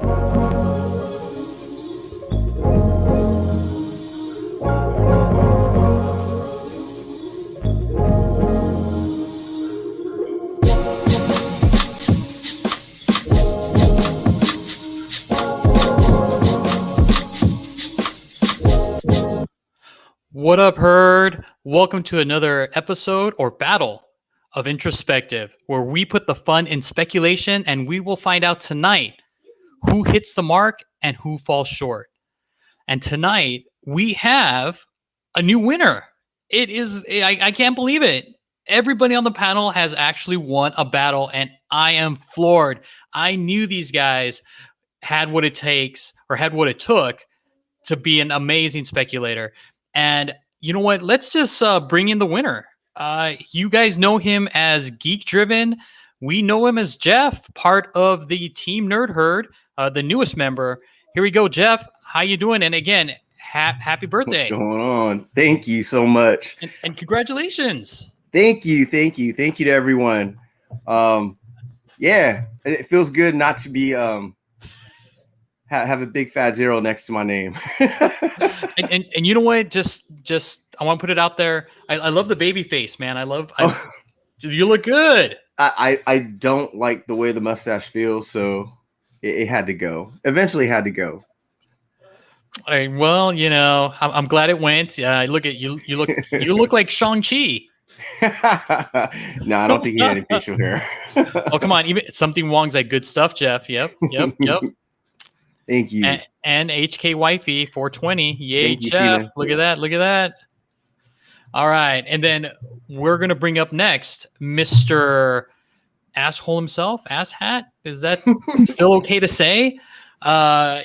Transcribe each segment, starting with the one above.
What up, herd? Welcome to another episode or battle of IntroSPECtive, where we put the fun in speculation and we will find out tonight who hits the mark and who falls short. And tonight we have a new winner. It is, I can't believe it. Everybody on the panel has actually won a battle and I am floored. I knew these guys had what it takes or had what it took to be an amazing speculator. And you know what? Let's just bring in the winner. You guys know him as Geek Driven. We know him as Jeff, part of the Team Nerd Herd, the newest member. Here we go, Jeff. How you doing? And again, happy birthday. What's going on? Thank you so much. And congratulations. Thank you to everyone. Yeah, it feels good not to be have a big fat zero next to my name. and you know what? Just I want to put it out there. I love the baby face, man. You look good. I don't like the way the mustache feels, so it had to go. Eventually had to go. Well, you know, I'm glad it went. Look at you. You look like Shang-Chi. No, I don't think he had any facial hair. Oh, come on. Even something Wong's like good stuff, Jeff. Yep. Thank you. And HK Wifey 420. Yay, Thank you, Jeff. Sheena. Look at that. All right. And then we're going to bring up next Mr. Asshole himself. Asshat. Is that still okay to say?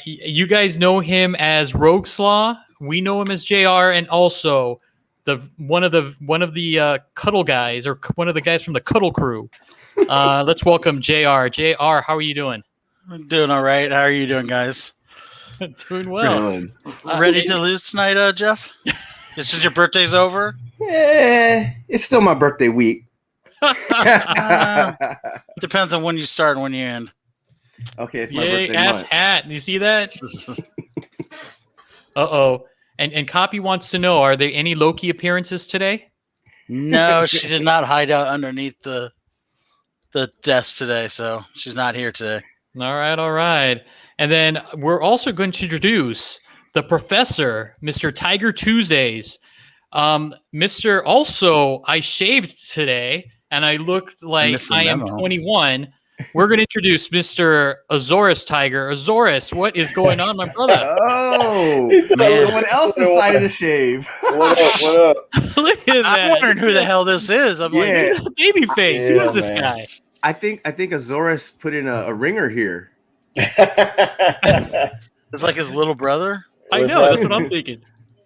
You guys know him as Rogue Slaw. We know him as JR, and also one of the Cuddle guys, or one of the guys from the Cuddle crew. Let's welcome JR. JR, how are you doing? I'm doing all right. How are you doing, guys? Doing well. Ready to lose tonight, Jeff? Since your birthday's over? Yeah, it's still my birthday week. Depends on when you start and when you end. Okay, it's my Yay, birthday ass month. hat. You see that? Uh-oh. And Copy wants to know, are there any Loki appearances today? No, she did not hide out underneath the desk today, so she's not here today. All right. And then we're also going to introduce the professor, Mr. Tiger Tuesdays. Mr. Also, I shaved today, and I looked like I am 21. We're going to introduce Mr. Azorus Tiger. Azorus, what is going on, my brother? Oh, man. Someone else decided to shave. What up? Look at that. I'm wondering who the hell this is. I'm like, Yeah. Baby face. Who Yeah, is this man. guy? I think Azorus put in a ringer here. it's like his little brother. I What's know. That's happening? what I'm thinking.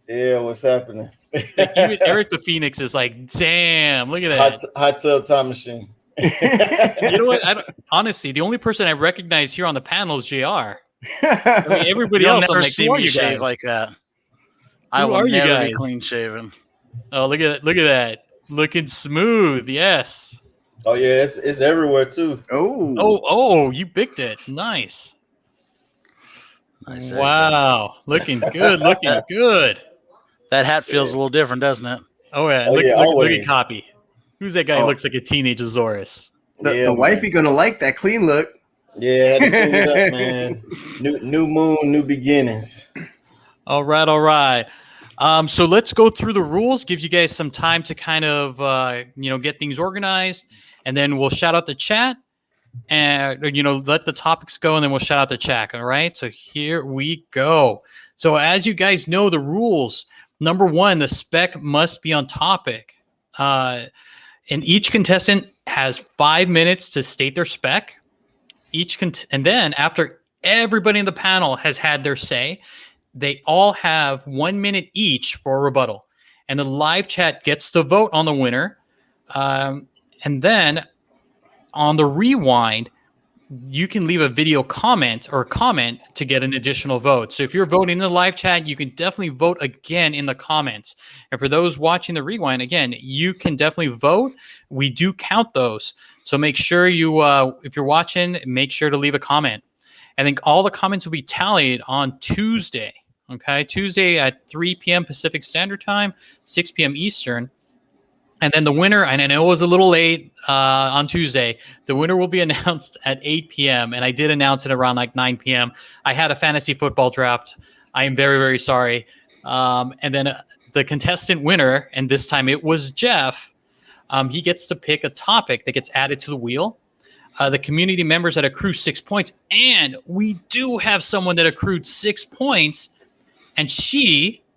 Yeah, what's happening? Even Eric the Phoenix is like, damn, look at that. Hot tub time machine. You know what? Honestly, the only person I recognize here on the panel is JR. I mean, everybody You'll else, I'm never like, see who are me you shave guys? like that. I Who will are you never be guys? clean shaven. Oh, look at that. Looking smooth. Yes. Oh yeah, it's everywhere too. Oh, you bigged it. Nice. Nice. Wow. Looking good. That hat feels a little different, doesn't it? Oh, yeah. Oh, Look yeah, at always. Copy. Who's that guy who looks like a teenage Azorus? The wifey gonna like that clean look. Yeah, had to clean it up, man. New moon, new beginnings. All right. So let's go through the rules, give you guys some time to kind of, get things organized, and then we'll shout out the chat and, let the topics go, and then we'll shout out the chat. All right. So here we go. So as you guys know, the rules, number one, the spec must be on topic. And each contestant has 5 minutes to state their spec. And then after everybody in the panel has had their say, they all have 1 minute each for a rebuttal. And the live chat gets to vote on the winner. And then on the rewind, you can leave a video comment to get an additional vote. So if you're voting in the live chat, you can definitely vote again in the comments. And for those watching the rewind, again, you can definitely vote. We do count those. So make sure you, if you're watching, make sure to leave a comment. I think all the comments will be tallied on Tuesday. Okay, Tuesday at 3 p.m. Pacific Standard Time, 6 p.m. Eastern. And then the winner, and I know it was a little late on Tuesday, the winner will be announced at 8 p.m. And I did announce it around like 9 p.m. I had a fantasy football draft. I am very, very sorry. And then the contestant winner, and this time it was Jeff, he gets to pick a topic that gets added to the wheel. The community members that accrue 6 points. And we do have someone that accrued 6 points. And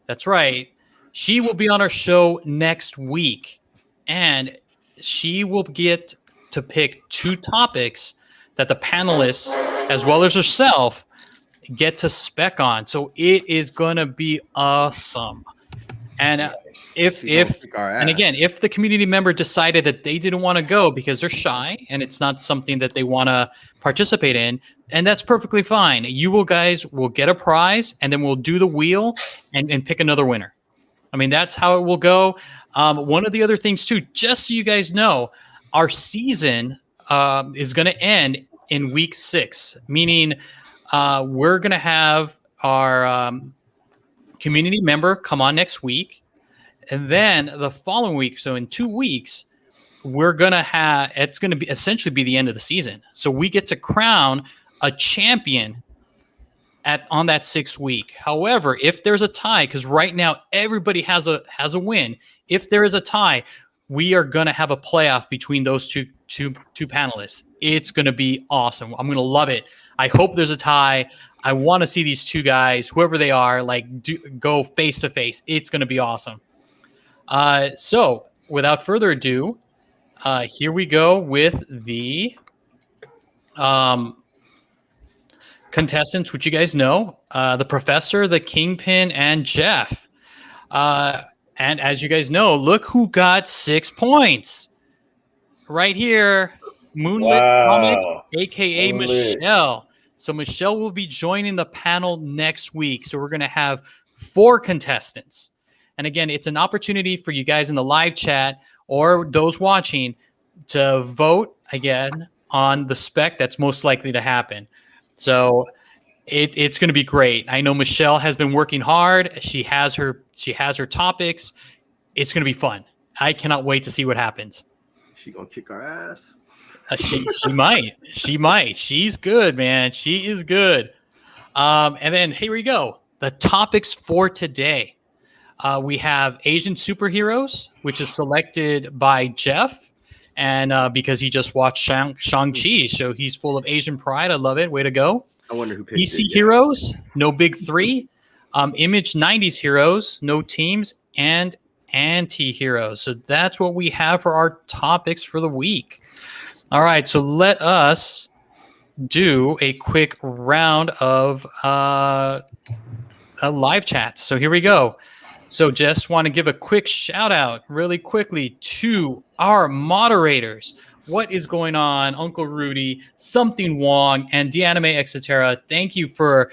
that's right, she will be on our show next week. And she will get to pick 2 topics that the panelists, as well as herself, get to spec on. So it is going to be awesome. And if the community member decided that they didn't want to go because they're shy and it's not something that they want to participate in, and that's perfectly fine. You guys will get a prize, and then we'll do the wheel and pick another winner. I mean, that's how it will go. One of the other things, too, just so you guys know, our season is going to end in week 6, meaning we're going to have our community member come on next week. And then the following week, so in 2 weeks, it's going to be essentially be the end of the season. So we get to crown a champion on that 6th week. However, if there's a tie, because right now everybody has a win, if there is a tie, we are going to have a playoff between those two panelists. It's going to be awesome. I'm going to love it. I hope there's a tie. I want to see these 2 guys, whoever they are, go face to face. It's going to be awesome. So without further ado, here we go with the contestants, which you guys know, the Professor, the Kingpin, and Jeff. And as you guys know, look who got 6 points. Right here, Moonlit Comics, a.k.a. Michelle. So Michelle will be joining the panel next week. So we're going to have 4 contestants. And again, it's an opportunity for you guys in the live chat or those watching to vote again on the spec that's most likely to happen. So it's going to be great. I know Michelle has been working hard. She has her topics. It's going to be fun. I cannot wait to see what happens. She gonna kick our ass. She might. She might. She's good, man. She is good. And then here we go. The topics for today. We have Asian superheroes, which is selected by Jeff. And because he just watched Shang-Chi, so he's full of Asian pride. I love it. Way to go. I wonder who picked DC it, heroes, no big 3. Image 90s heroes, no teams, and anti-heroes. So that's what we have for our topics for the week. All right, so let us do a quick round of live chats. So here we go. So just want to give a quick shout out really quickly to our moderators. What is going on? Uncle Rudy, Something Wong, and Deanime Etc. Thank you for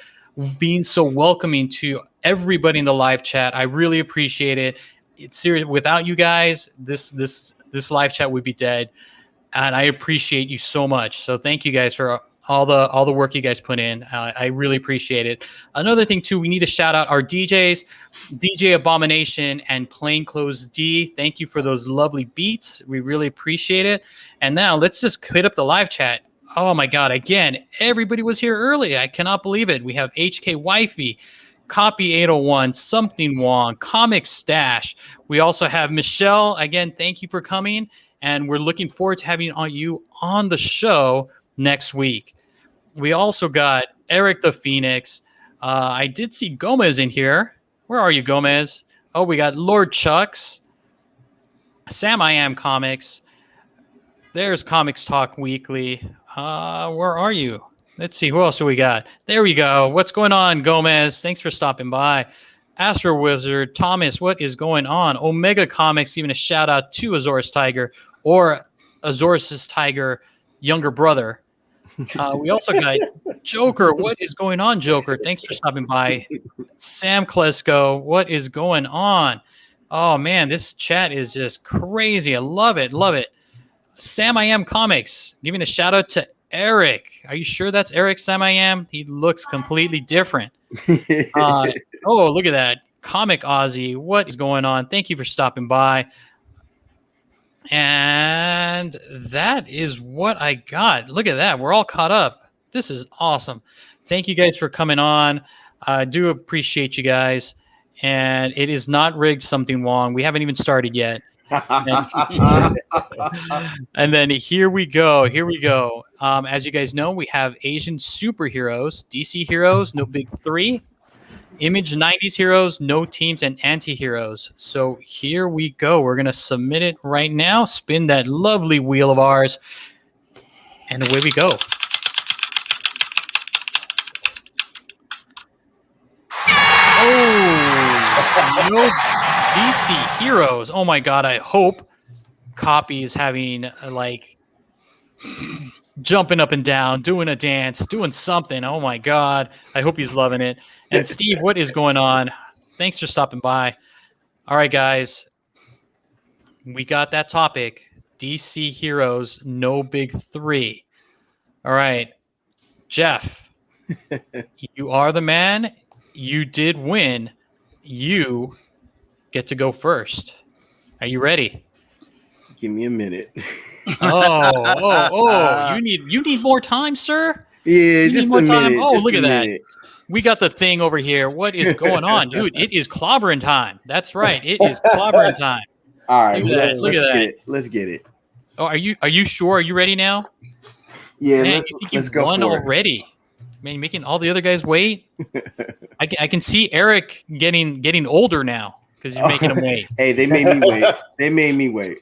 being so welcoming to everybody in the live chat. I really appreciate it. It's serious. Without you guys, this live chat would be dead. And I appreciate you so much. So thank you guys for all the work you guys put in. I really appreciate it. Another thing too, we need to shout out our DJs, DJ Abomination and Plainclothes D. Thank you for those lovely beats. We really appreciate it. And now let's just hit up the live chat. Oh my God! Again, everybody was here early. I cannot believe it. We have HK Wifey, Copy 801, Something Wong, Comic Stash. We also have Michelle. Again, thank you for coming. And we're looking forward to having you on the show next week. We also got Eric the Phoenix. I did see Gomez in here. Where are you, Gomez? Oh, we got Lord Chucks, Sam I Am Comics. There's Comics Talk Weekly. Where are you? Let's see. Who else do we got? There we go. What's going on, Gomez? Thanks for stopping by. Astro Wizard, Thomas, what is going on? Omega Comics, even a shout out to Azorus Tiger or Azorus' Tiger younger brother. We also got Joker. What is going on, Joker? Thanks for stopping by. Sam Klesko, what is going on? Oh, man, this chat is just crazy. I love it. Love it. Sam I Am Comics, giving a shout out to Eric. Are you sure that's Eric Sam-I-Am? He looks completely different. Oh, look at that. Comic Aussie. What is going on? Thank you for stopping by. And that is what I got. Look at that. We're all caught up. This is awesome. Thank you guys for coming on. I do appreciate you guys. And it is not rigged something wrong. We haven't even started yet. And then here we go. As you guys know, we have Asian superheroes, DC heroes, no big three. Image 90s heroes, no teams, and anti-heroes. So here we go. We're going to submit it right now. Spin that lovely wheel of ours. And away we go. Oh, no DC heroes. Oh my God. I hope Copy is having like jumping up and down, doing a dance, doing something. Oh my God. I hope he's loving it. And Steve, what is going on? Thanks for stopping by. All right, guys. We got that topic. DC heroes, no big three. All right. Jeff, you are the man. You did win. You get to go first. Are you ready? Give me a minute. You need more time, sir? Yeah, just a minute. Oh, look at that. We got the thing over here. What is going on, dude? It is clobbering time. That's right. It is clobbering time. All right, Look at that. Let's get it. Oh, are you sure? Are you ready now? Yeah, Man, let's go won for it. already. Man, you're making all the other guys wait. I can see Eric getting older now because you're making him wait. Hey, they made me wait.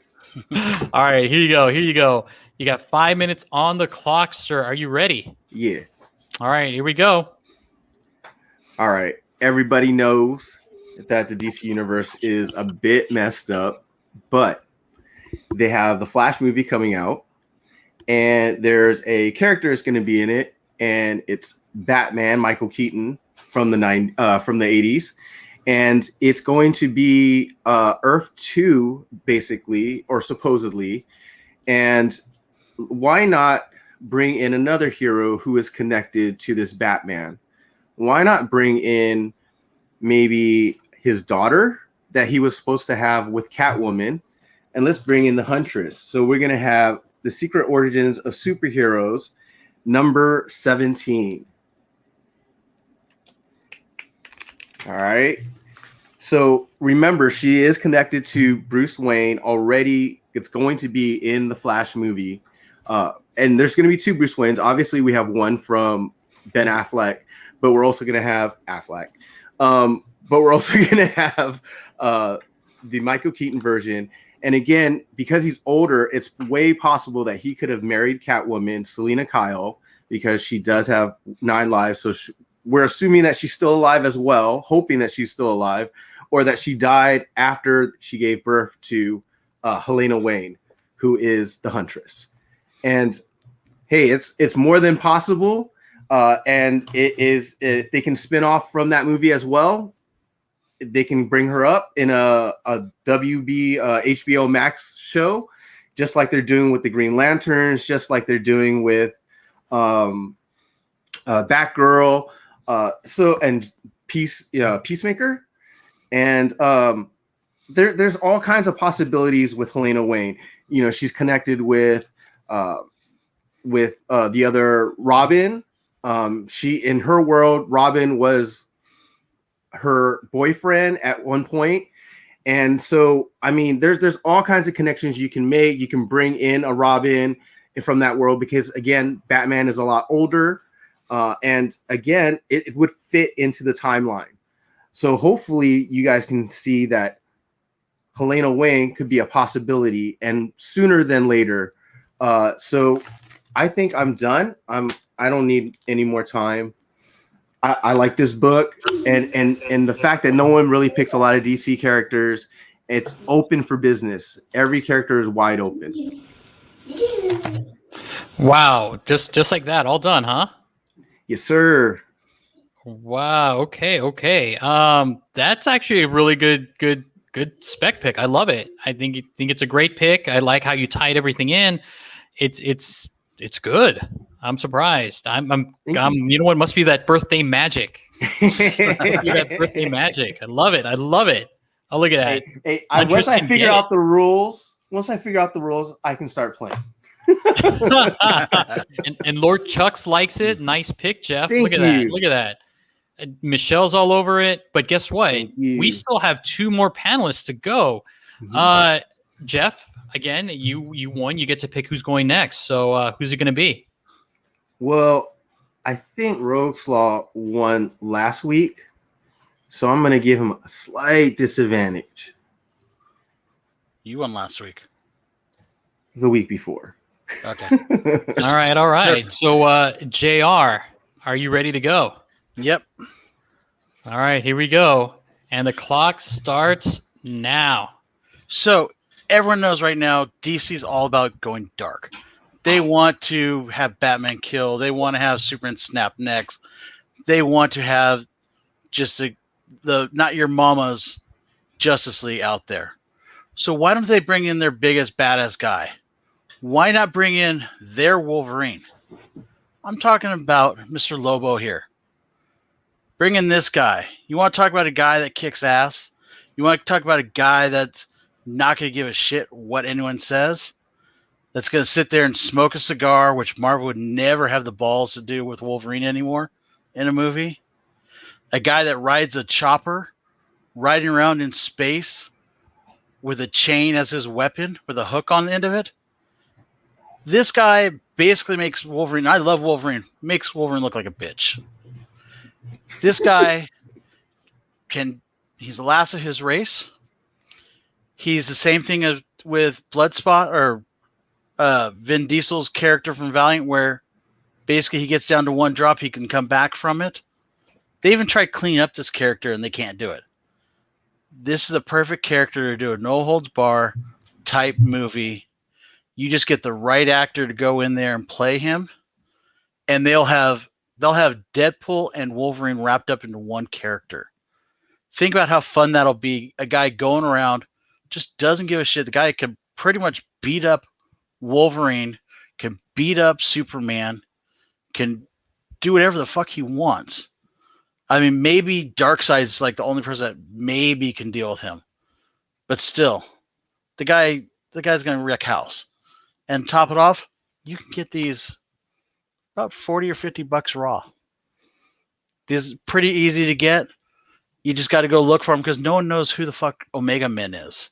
All right, here you go. You got 5 minutes on the clock, sir. Are you ready? Yeah. All right, here we go. All right. Everybody knows that the DC universe is a bit messed up, but they have the Flash movie coming out, and there's a character that's going to be in it, and it's Batman, Michael Keaton from the 80s, and it's going to be Earth 2, basically, or supposedly. And why not bring in another hero who is connected to this Batman? Why not bring in maybe his daughter that he was supposed to have with Catwoman, and let's bring in the Huntress. So we're going to have The Secret Origins of Superheroes, number 17. All right. So remember, she is connected to Bruce Wayne already. It's going to be in the Flash movie. And there's going to be two Bruce Waynes. Obviously, we have one from Ben Affleck, but we're also going to have Affleck. But we're also going to have the Michael Keaton version. And again, because he's older, it's way possible that he could have married Catwoman, Selena Kyle, because she does have 9 lives. So we're assuming that she's still alive as well, hoping that she's still alive, or that she died after she gave birth to Helena Wayne, who is the Huntress. And hey, it's more than possible. And they can spin off from that movie as well. They can bring her up in a WB HBO Max show, just like they're doing with the Green Lanterns, just like they're doing with Batgirl, and Peacemaker, and there's all kinds of possibilities with Helena Wayne. You know, she's connected with the other Robin. She, in her world, Robin was her boyfriend at one point. And so, I mean, there's all kinds of connections you can make. You can bring in a Robin from that world because, again, Batman is a lot older. And again, it would fit into the timeline. So hopefully you guys can see that Helena Wayne could be a possibility, and sooner than later. So I think I'm done. I don't need any more time. I like this book, and the fact that no one really picks a lot of DC characters. It's open for business. Every character is wide open. Wow, just like that, all done, huh? Yes, sir. Wow. Okay. That's actually a really good spec pick. I love it. I think it's a great pick. I like how you tied everything in. It's good. I'm surprised. I'm Thank you. you know what? Must be that birthday magic. That birthday magic. I love it. I love it. Oh, look at that. Once I can figure get out the rules, I can start playing. and Lord Chucks likes it. Nice pick, Jeff. Thank Look at you. that. Look at that. Michelle's all over it. But guess what? Thank you. We still have 2 more panelists to go. Mhm. Jeff, again, you won. You get to pick who's going next. So who's it going to be? Well, I think Rogue's Law won last week, so I'm going to give him a slight disadvantage. You won last week. The week before. Okay. All right. So JR, are you ready to go? Yep. All right, here we go. And the clock starts now. So everyone knows right now DC's all about going dark. They want to have Batman kill. They want to have Superman snap necks. They want to have just the not your mama's Justice League out there. So why don't they bring in their biggest badass guy? Why not bring in their Wolverine? I'm talking about Mr. Lobo here. Bring in this guy. You want to talk about a guy that kicks ass? You want to talk about a guy that's not going to give a shit what anyone says? That's going to sit there and smoke a cigar, which Marvel would never have the balls to do with Wolverine anymore in a movie? A guy that rides a chopper, riding around in space with a chain as his weapon, with a hook on the end of it? This guy basically makes Wolverine, I love Wolverine, makes Wolverine look like a bitch. This guy he's the last of his race. He's the same thing as with Bloodspot or Vin Diesel's character from Valiant, where basically he gets down to 1 drop, he can come back from it. They even tried cleaning up this character and they can't do it. This is a perfect character to do a no holds bar type movie. You just get the right actor to go in there and play him, and they'll have Deadpool and Wolverine wrapped up into one character. Think about how fun that'll be. A guy going around, just doesn't give a shit. The guy can pretty much beat up Wolverine, can beat up Superman, can do whatever the fuck he wants. I mean, maybe Darkseid's like the only person that maybe can deal with him. But still, the guy's going to wreck house. And top it off, you can get these about 40 or 50 bucks raw. This is pretty easy to get. You just got to go look for them because no one knows who the fuck Omega Men is.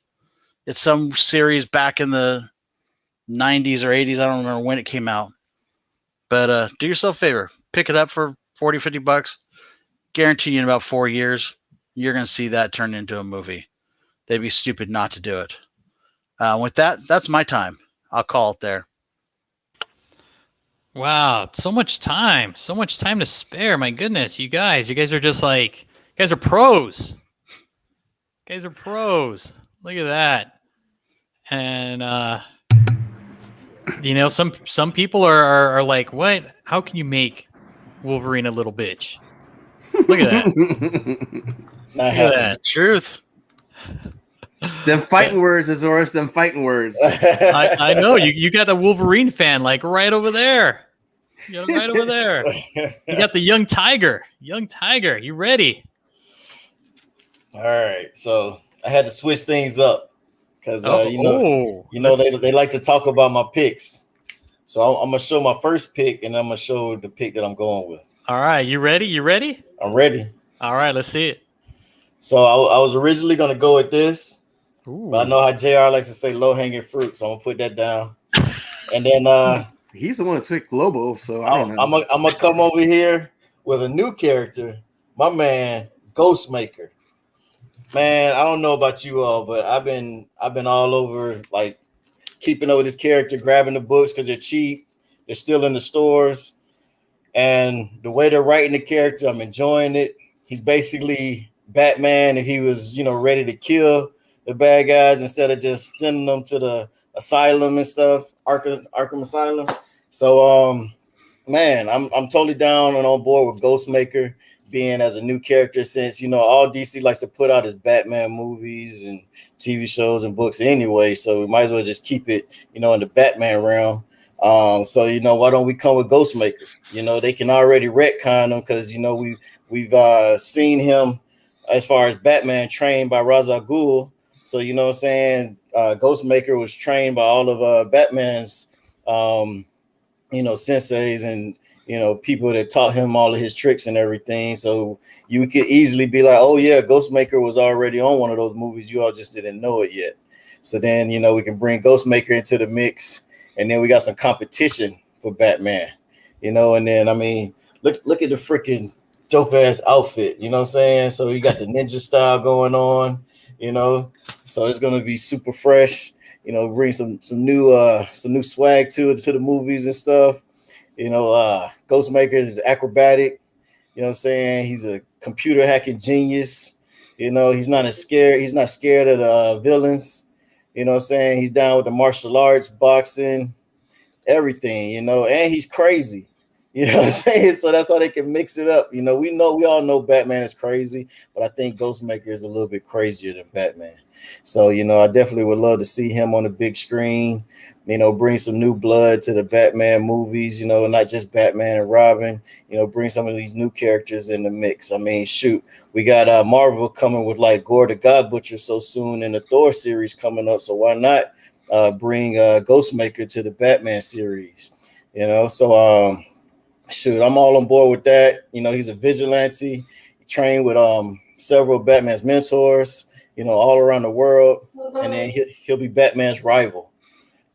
It's some series back in the 90s or 80s. I don't remember when it came out. But do yourself a favor. Pick it up for 40, 50 bucks. Guarantee you in about 4 years, you're going to see that turn into a movie. They'd be stupid not to do it. With that, that's my time. I'll call it there. Wow, so much time to spare. My goodness, you guys are just like, you guys are pros. You guys are pros. Look at that. And you know, some people are like, what? How can you make Wolverine a little bitch? Look at that. Look at that. Truth. Them fighting words, Azores. Them fighting words. I know you got the Wolverine fan like right over there. You got him right over there. You got the young tiger. You ready? All right. So I had to switch things up because they like to talk about my picks. So I'm gonna show my first pick and I'm gonna show the pick that I'm going with. All right, you ready? I'm ready. All right, let's see it. So I was originally gonna go with this. Ooh. But I know how JR likes to say low-hanging fruit, so I'm gonna put that down. And then he's the one that took Globo, so I don't know. I'm gonna come over here with a new character, my man, Ghostmaker. Man, I don't know about you all, but I've been all over like keeping up with this character, grabbing the books because they're cheap, they're still in the stores, and the way they're writing the character, I'm enjoying it. He's basically Batman if he was, ready to kill the bad guys instead of just sending them to the asylum and stuff, Arkham Asylum. So, man, I'm totally down and on board with Ghostmaker being as a new character since, all DC likes to put out is Batman movies and TV shows and books anyway. So we might as well just keep it, in the Batman realm. So why don't we come with Ghostmaker? They can already retcon him because we've seen him as far as Batman trained by Ra's al Ghul. So what I'm saying, Ghostmaker was trained by all of Batman's senseis and people that taught him all of his tricks and everything. So you could easily be like, oh yeah, Ghostmaker was already on one of those movies. You all just didn't know it yet. So then we can bring Ghostmaker into the mix, and then we got some competition for Batman. And then look at the freaking dope ass outfit. You know what I'm saying? So you got the ninja style going on. So it's gonna be super fresh. Bring some new swag to the movies and stuff. Ghostmaker is acrobatic. You know what I'm saying? He's a computer hacking genius. He's not scared of the villains. You know what I'm saying? He's down with the martial arts, boxing, everything, and he's crazy. You know what I'm saying? So that's how they can mix it up. We all know Batman is crazy, but I think Ghostmaker is a little bit crazier than Batman. So, I definitely would love to see him on the big screen, bring some new blood to the Batman movies, not just Batman and Robin, bring some of these new characters in the mix. I mean, shoot, we got Marvel coming with like Gore the God Butcher so soon, and the Thor series coming up. So why not bring Ghostmaker to the Batman series? So shoot, I'm all on board with that. He's a vigilante, trained with several Batman's mentors, all around the world, and then he'll be Batman's rival.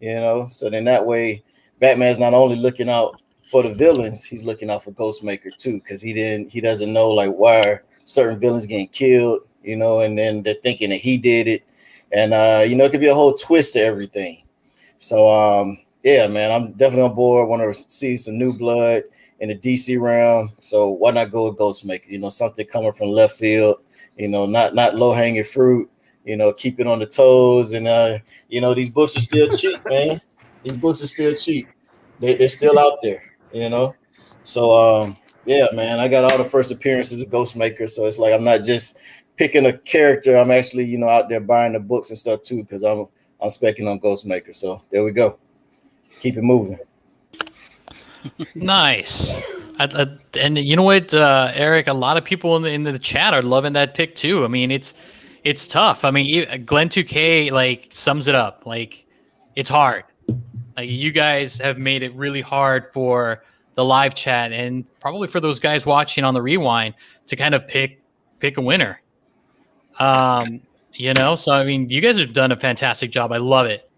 So then that way Batman's not only looking out for the villains, he's looking out for Ghostmaker too, because he doesn't know like why are certain villains getting killed, and then they're thinking that he did it, and it could be a whole twist to everything. So yeah, man, I'm definitely on board. Want to see some new blood in the DC realm, so why not go with Ghostmaker? Something coming from left field, not low hanging fruit. Keep it on the toes, and these books are still cheap, man. These books are still cheap. They're still out there, So yeah, man, I got all the first appearances of Ghostmaker, so it's like I'm not just picking a character. I'm actually out there buying the books and stuff too, because I'm specking on Ghostmaker. So there we go. Keep it moving. Nice. And you know what, Eric? A lot of people in the chat are loving that pick too. I mean, it's tough. I mean, Glenn 2K like sums it up. Like, it's hard. Like, you guys have made it really hard for the live chat and probably for those guys watching on the rewind to kind of pick a winner. So I mean, you guys have done a fantastic job. I love it.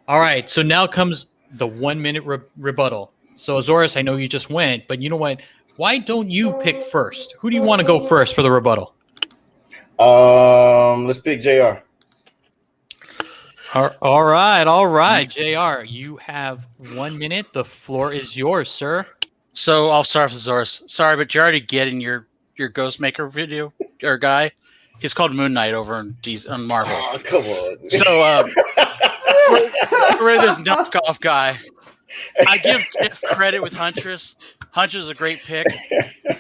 All right, so now comes the 1 minute rebuttal. So Azores, I know you just went, but you know what? Why don't you pick first? Who do you want to go first for the rebuttal? Let's pick JR. All right, JR. You have 1 minute. The floor is yours, sir. So I'll start with Azores. Sorry, but you're already getting your Ghostmaker video or guy. He's called Moon Knight over on Marvel. Oh, come on. So we're this knockoff guy. I give Jeff credit with Huntress. Huntress is a great pick,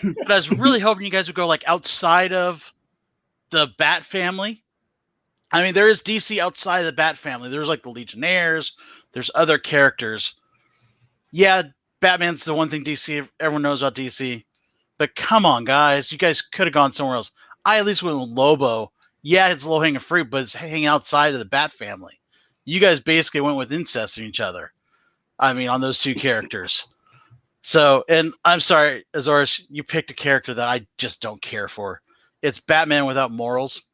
but I was really hoping you guys would go like outside of the Bat family. I mean, there is DC outside of the Bat family. There's like the Legionnaires. There's other characters. Yeah, Batman's the one thing everyone knows about DC. But come on, guys. You guys could have gone somewhere else. I at least went with Lobo. Yeah, it's low-hanging fruit, but it's hanging outside of the Bat family. You guys basically went with incest in each other. I mean, on those two characters. So, and I'm sorry, Azores, you picked a character that I just don't care for. It's Batman without morals.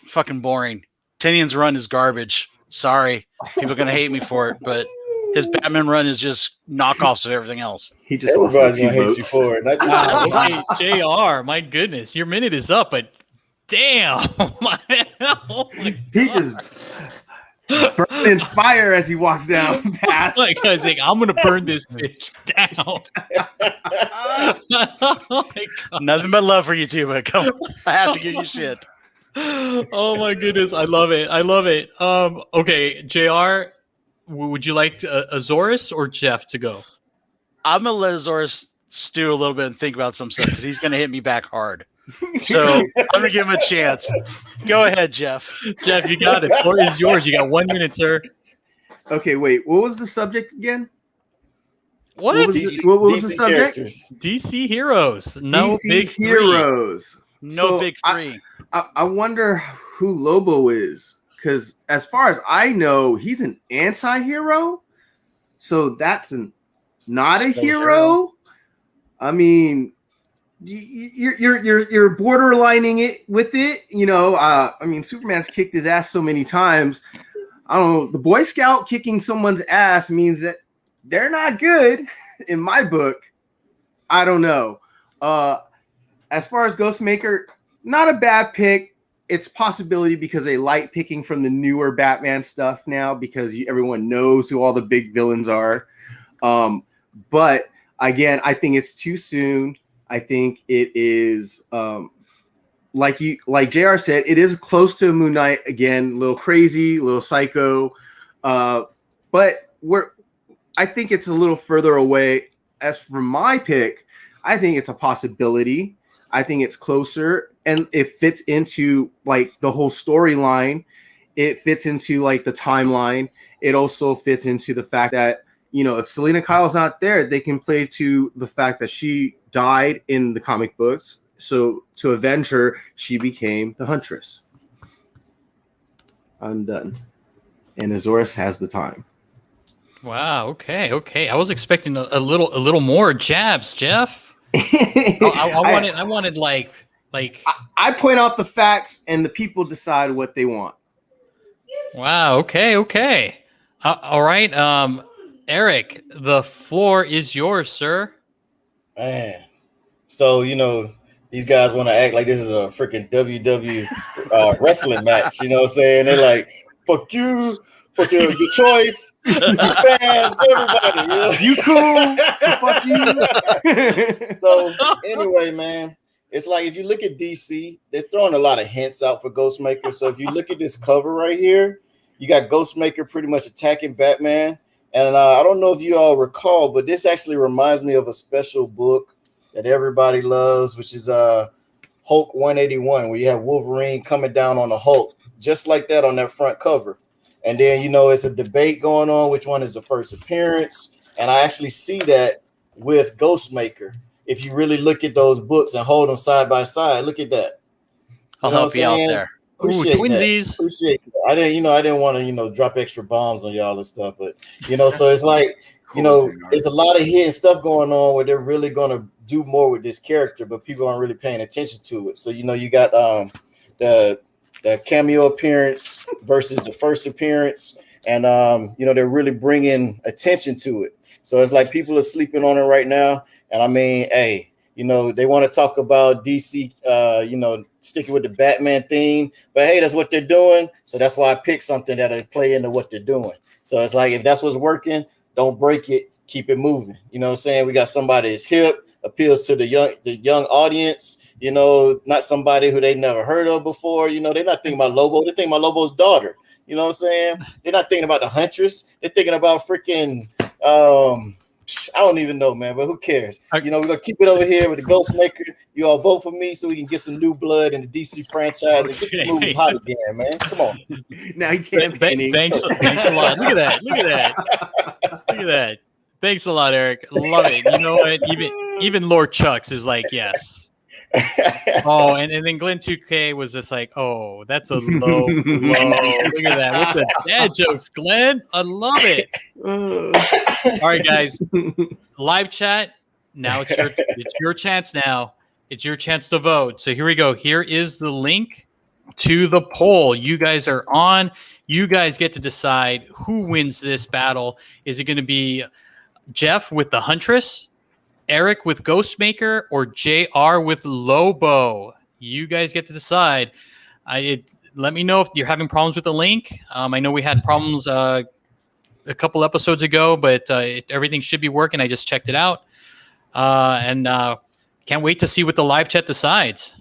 Fucking boring. Tynion's run is garbage. Sorry. People are going to hate me for it, but his Batman run is just knockoffs of everything else. He just lost like 2 votes. Hey, JR, my goodness. Your minute is up, but damn. Oh my He just burning fire as he walks down path. Like, I was like, I'm gonna burn this bitch down. Oh my God. Nothing but love for you two, but come on. I have to give you shit. Oh my goodness, I love it. Okay, JR, would you like Azores or Jeff to go? I'm gonna let Azores stew a little bit and think about some stuff because he's gonna hit me back hard. So I'm gonna give him a chance. Go ahead, Jeff. Jeff, you got it. Floor is yours. You got 1 minute, sir. Okay, wait. What was the subject again? What? What was the DC subject? characters. DC heroes. No DC big three. heroes. No So big three. I wonder who Lobo is, because as far as I know, he's an anti-hero. So that's not a hero. I mean, you're borderlining it with it. You know, I mean, Superman's kicked his ass so many times. I don't know. The Boy Scout kicking someone's ass means that they're not good in my book. I don't know. As far as Ghostmaker, not a bad pick. It's possibility because they like picking from the newer Batman stuff now because everyone knows who all the big villains are. But again, I think it's too soon. I think it is like JR said, it is close to Moon Knight again, a little crazy, a little psycho. But I think it's a little further away. As for my pick, I think it's a possibility. I think it's closer, and it fits into like the whole storyline. It fits into like the timeline. It also fits into the fact that, you know, if Selena Kyle's not there, they can play to the fact that she died in the comic books. So to avenge her, she became the Huntress. I'm done. And Azores has the time. Wow. Okay. I was expecting a little more jabs, Jeff. I wanted like. I point out the facts, and the people decide what they want. Wow. Okay. All right. Eric, the floor is yours, sir. Man. So, you know, these guys want to act like this is a freaking WWE wrestling match. You know what I'm saying? They're like, fuck you. Fuck your choice. You fans, everybody. You know? You cool? Fuck you. So, anyway, man, it's like if you look at DC, they're throwing a lot of hints out for Ghostmaker. So, if you look at this cover right here, you got Ghostmaker pretty much attacking Batman. And I don't know if you all recall, but this actually reminds me of a special book that everybody loves, which is Hulk 181, where you have Wolverine coming down on the Hulk, just like that on that front cover. And then, you know, it's a debate going on, which one is the first appearance. And I actually see that with Ghostmaker. If you really look at those books and hold them side by side, look at that. I'll help you out there. Appreciate twinsies. that. Appreciate that. I didn't want to, drop extra bombs on y'all and stuff, but so it's like, there's a lot of hidden stuff going on where they're really going to do more with this character, but people aren't really paying attention to it. So, you got the cameo appearance versus the first appearance, and they're really bringing attention to it. So it's like people are sleeping on it right now. And I mean, hey, they want to talk about DC, sticking with the Batman theme, but hey, that's what they're doing. So that's why I picked something that'll play into what they're doing. So it's like, if that's what's working, don't break it, keep it moving. You know what I'm saying? We got somebody that's hip, appeals to the young audience, not somebody who they never heard of before. They're not thinking about Lobo, they're thinking about Lobo's daughter. You know what I'm saying? They're not thinking about the Huntress, they're thinking about freaking I don't even know, man, but who cares? We're gonna keep it over here with the Ghostmaker. You all vote for me so we can get some new blood in the DC franchise and get the movies hot again, man. Come on. Now you can't. Thanks a lot. Look at that. Thanks a lot, Eric. Love it. You know what? Even Lord Chucks is like, yes. Oh, and then Glenn 2K was just like, oh, that's a low. Look at that. What's the dad jokes, Glenn? I love it. All right, guys. Live chat. Now it's your chance now. It's your chance to vote. So here we go. Here is the link to the poll. You guys are on. You guys get to decide who wins this battle. Is it going to be Jeff with the Huntress, Eric with Ghostmaker, or JR with Lobo? You guys get to decide. Let me know if you're having problems with the link. I know we had problems a couple episodes ago, but everything should be working. I just checked it out. And can't wait to see what the live chat decides.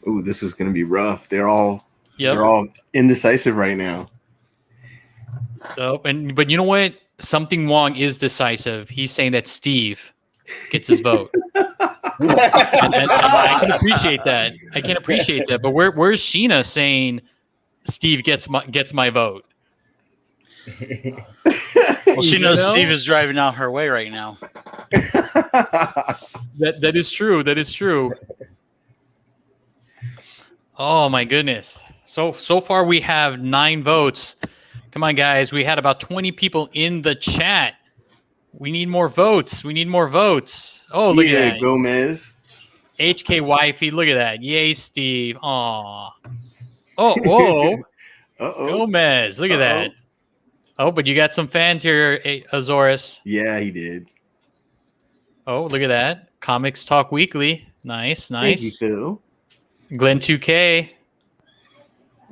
Ooh, this is going to be rough. They're all indecisive right now. So, but you know what? Something Wong is decisive. He's saying that Steve gets his vote. and I can appreciate that. But where's Sheena saying Steve gets my vote? Well, she knows know? Steve is driving out her way right now. That is true. That is true. Oh my goodness. So far we have 9 votes. Come on, guys. We had about 20 people in the chat. We need more votes. We need more votes. Oh, look at that. Gomez. HK Wifey. Look at that. Yay, Steve. Aw. Oh, whoa. Uh-oh. Gomez. Look at that. Oh, but you got some fans here, Azorus. Yeah, he did. Oh, look at that. Comics Talk Weekly. Nice, Thank you, nice. Phil. Glenn 2K.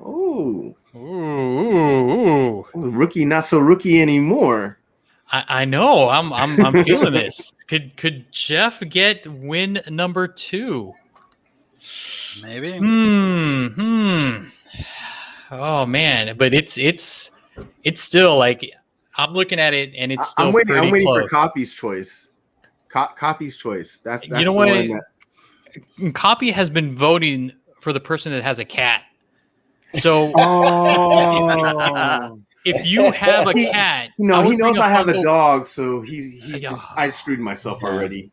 Oh. Ooh. Rookie, not so rookie anymore. I know. I'm feeling this. Could Jeff get win number 2? Maybe. Oh man, but it's still like I'm looking at it and it's still I'm waiting close. for Copy's choice. Copy's choice. That's you know the what? one that... Copy has been voting for the person that has a cat. So if you have a cat, he knows I have a dog, so I screwed myself already.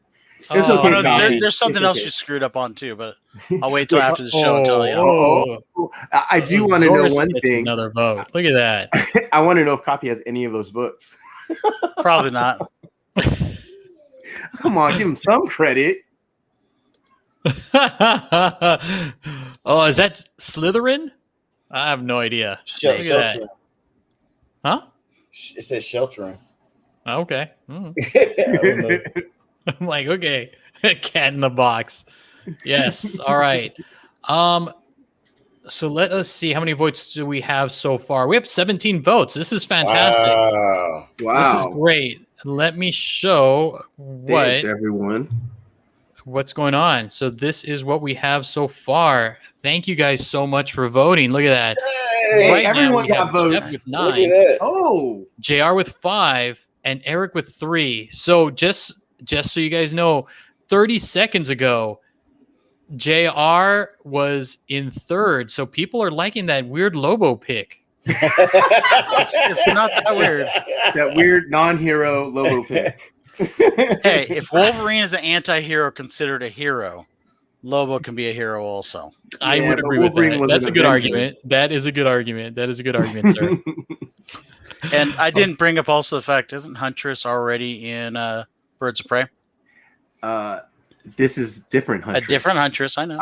It's okay. No, Copy. there's something else you screwed up on too, but I'll wait till after the show and tell you. I do want to know one thing. Another vote. Look at that. I want to know if Copy has any of those books. Probably not. Come on, give him some credit. Oh, is that Slytherin? I have no idea. Look at that. Huh? It says sheltering. Okay. I don't know. I'm like, okay, cat in the box. Yes. All right. So let us see how many votes do we have so far. We have 17 votes. This is fantastic. Wow. This is great. Let me show Thanks, everyone. What's going on. So this is what we have so far. Thank you guys so much for voting. Look at that. Hey, Right everyone now, got votes. Jeff with 9, Look at that. Oh, JR with 5, and Eric with 3. So just so you guys know, 30 seconds ago, JR was in 3rd. So people are liking that weird Lobo pick. It's not that weird. that weird non-hero Lobo pick. Hey, if Wolverine is an anti-hero considered a hero, Lobo can be a hero also. I Yeah, would but agree with Wolverine that. was That's an a good Avenger. argument. That is a good argument. That is a good argument, sir. And I didn't bring up also the fact, isn't Huntress already in Birds of Prey? This is different Huntress. A different Huntress, I know.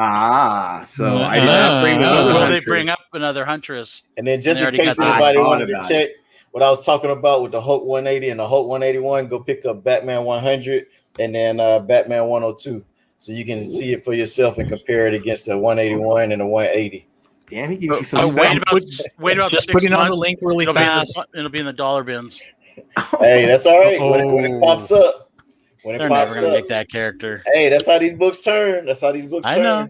So I did not bring the other Will they Huntress. bring up another Huntress? And then just They in already case got that. anybody I thought wanted to about check what I was talking about with the Hulk 180 and the Hulk 181, go pick up Batman 100 and then Batman 102. So you can see it for yourself and compare it against the 181 and the 180. Damn, he gave you some Wait stuff. about Just 6 putting on the months. link really It'll fast. It'll be in the dollar bins. Hey, that's all right. When it pops up. When it They're pops never going to up. make that character. Hey, that's how these books turn. That's how these books I turn. know.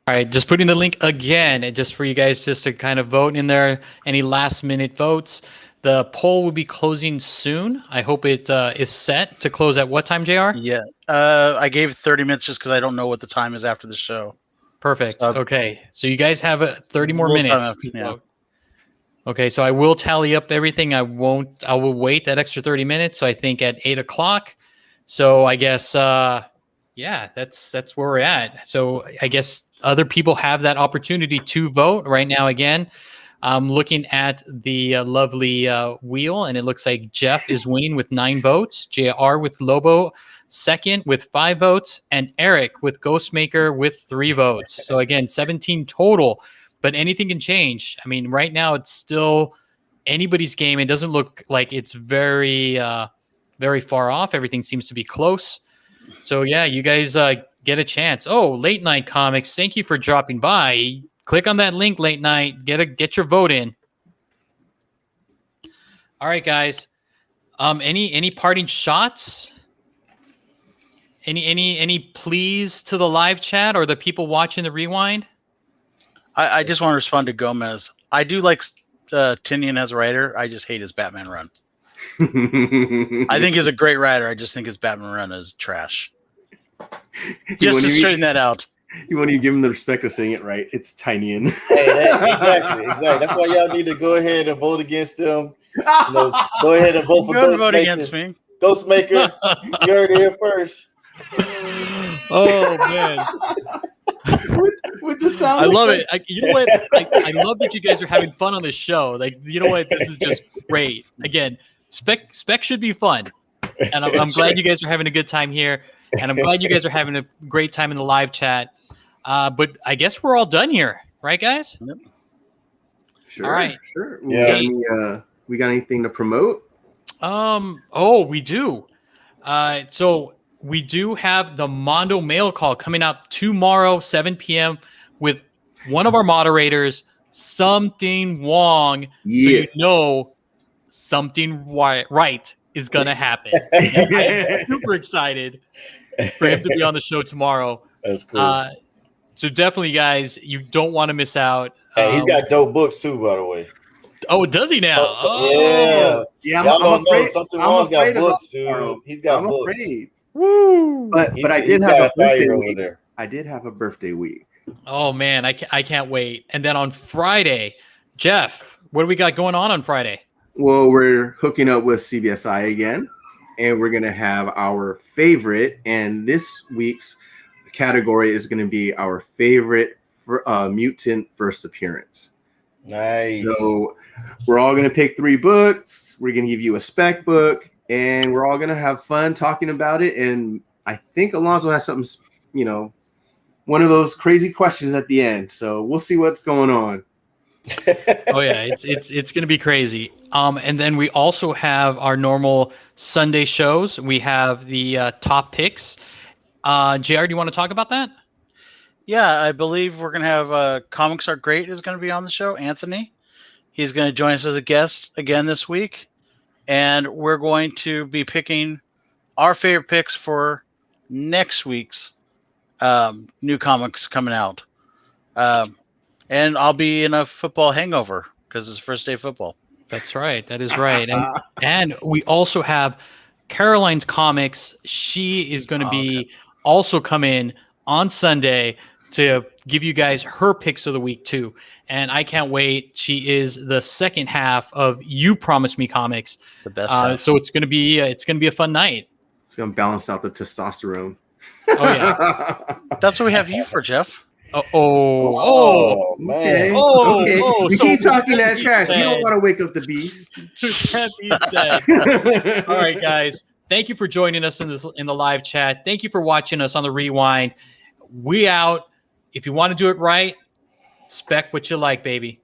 All right, just putting the link again, and just for you guys just to kind of vote in there. Any last minute votes? The poll will be closing soon. I hope it is set to close at what time, JR? Yeah. I gave 30 minutes just because I don't know what the time is after the show. Perfect. Okay, so you guys have 30 more Little time minutes. after, to yeah. vote. Okay, so I will tally up everything. I will wait that extra 30 minutes. So I think at 8 o'clock. So I guess, yeah, that's where we're at. So I guess other people have that opportunity to vote right now. Again, I'm looking at the lovely wheel, and it looks like Jeff is winning with 9 votes. JR with Lobo second with 5 votes, and Eric with Ghostmaker with 3 votes. So again, 17 total. But anything can change. I mean, right now it's still anybody's game. It doesn't look like it's very far off. Everything seems to be close. So yeah, you guys get a chance. Oh, Late Night Comics, thank you for dropping by. Click on that link, Late Night. Get your vote in. All right, guys. Any parting shots? Any pleas to the live chat or the people watching the rewind? I just want to respond to Gomez. I do like Tinian as a writer. I just hate his Batman run. I think he's a great writer. I just think his Batman run is trash. Just to straighten that out. You won't even give him the respect of saying it right. It's Tinian. Hey, exactly. That's why y'all need to go ahead and vote against them Go ahead and vote for Don't vote Ghostmaker. against me. Ghostmaker, you heard it here first. Oh man, with the sound I love it. effects. You know what? I love that you guys are having fun on this show. Like, you know what? This is just great. Again, spec should be fun, and I'm glad you guys are having a good time here, and I'm glad you guys are having a great time in the live chat. But I guess we're all done here, right, guys? Sure. All right. Sure. Yeah. We got anything to promote? Oh, we do. So we do have the Mondo mail call coming up tomorrow, 7 p.m. with one of our moderators, Something Wong. Yeah. So you know something right is gonna happen. I'm super excited for him to be on the show tomorrow. That's cool. So definitely, guys, you don't want to miss out. Hey, he's got dope books too, by the way. Oh, does he now? Yeah. Yeah, Y'all don't know. afraid- Something I'm wrong's got afraid about books, dude. tomorrow. He's got I'm books. afraid. Woo! But I He's did have got a birthday fire over week. there. I did have a birthday week. Oh man, I can't wait. And then on Friday, Jeff, what do we got going on Friday? Well, we're hooking up with CBSI again, and we're gonna have our favorite. And this week's category is gonna be our favorite mutant first appearance. Nice. So we're all going to pick 3 books. We're going to give you a spec book, and we're all going to have fun talking about it. And I think Alonzo has something, one of those crazy questions at the end. So we'll see what's going on. Oh yeah, it's going to be crazy. And then we also have our normal Sunday shows. We have the top picks. JR, do you want to talk about that? Yeah, I believe we're going to have Comics Are Great is going to be on the show, Anthony. He's going to join us as a guest again this week. And we're going to be picking our favorite picks for next week's new comics coming out. And I'll be in a football hangover because it's first day of football. That's right. That is right. And we also have Caroline's Comics. She is going to be also come in on Sunday to give you guys her picks of the week too. And I can't wait. She is the second half of You Promise Me Comics. The best half. So it's going to be a fun night. It's going to balance out the testosterone. Oh yeah. That's what we have you for, Jeff. Oh man. Okay. You So keep talking that being trash. You said- don't want to wake up the beast. That being said, all right, guys. Thank you for joining us in the live chat. Thank you for watching us on the rewind. We out. If you want to do it right, spec what you like, baby.